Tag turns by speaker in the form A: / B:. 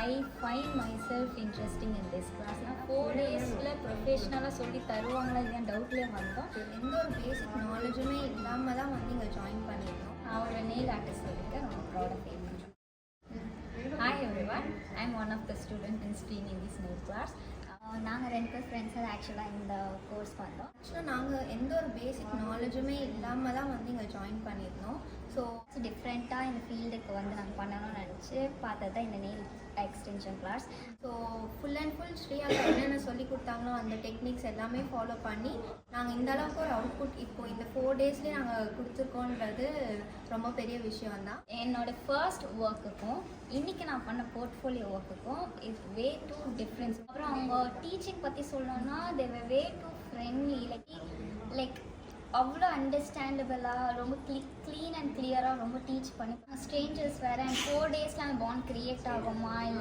A: I find myself interesting in this class. நான் 4 டேஸில் ப்ரொஃபஷ்னலாக சொல்லி தருவாங்களா இல்லையா டவுட்லேயே வந்தோம்.
B: எந்த ஒரு பேசிக் நாலேஜுமே இல்லாமல் தான் வந்து இங்கே ஜாயின் பண்ணியிருந்தோம்.
A: நான் ஒரு நெயில் ஆர்டிஸ்ட் இருக்க ரொம்ப ப்ரௌடாக ஃபீல் பண்ணுறேன். Hi everyone, I'm one of the students in Srini's nail class.
C: நாங்கள் 2 பேர் ஃப்ரெண்ட்ஸாக ஆக்சுவலாக இந்த கோர்ஸ் வந்தோம்.
B: ஆக்சுவலாக நாங்கள் எந்த ஒரு பேசிக் நாலேஜுமே இல்லாமல் தான் வந்து இங்கே ஜாயின் பண்ணியிருந்தோம். ஸோ
C: டிஃப்ரெண்ட்டாக இந்த ஃபீல்டுக்கு வந்து நாங்கள் பண்ணணும்னு நினச்சி பார்த்தது தான் இந்த nail extension class.
B: So full and full ஸ்ரீயாவில் என்னென்ன சொல்லி கொடுத்தாங்களோ அந்த டெக்னிக்ஸ் எல்லாமே ஃபாலோ பண்ணி நாங்கள் இந்த அளவுக்கு ஒரு அவுட்புட் இப்போ இந்த 4 டேஸ்லேயே நாங்கள் கொடுத்துருக்கோன்றது ரொம்ப பெரிய விஷயம் தான்.
A: என்னோடய ஃபர்ஸ்ட் ஒர்க்குக்கும் இன்றைக்கி நான் பண்ண போர்ட்ஃபோலியோ ஒர்க்குக்கும் இட்ஸ் வே டூ டிஃப்ரென்ஸ். அப்புறம் அவங்க டீச்சிங் பற்றி சொல்லணும்னா they were way too friendly, like அவ்வளோ அண்டர்ஸ்டாண்டபிளாக ரொம்ப க்ளீன் அண்ட் கிளியராக ரொம்ப டீச் பண்ணி ஸ்ட்ரேஞ்சர்ஸ் வேறு. அண்ட் 4 டேஸில் அந்த பாண்ட் க்ரியேட் ஆகுமா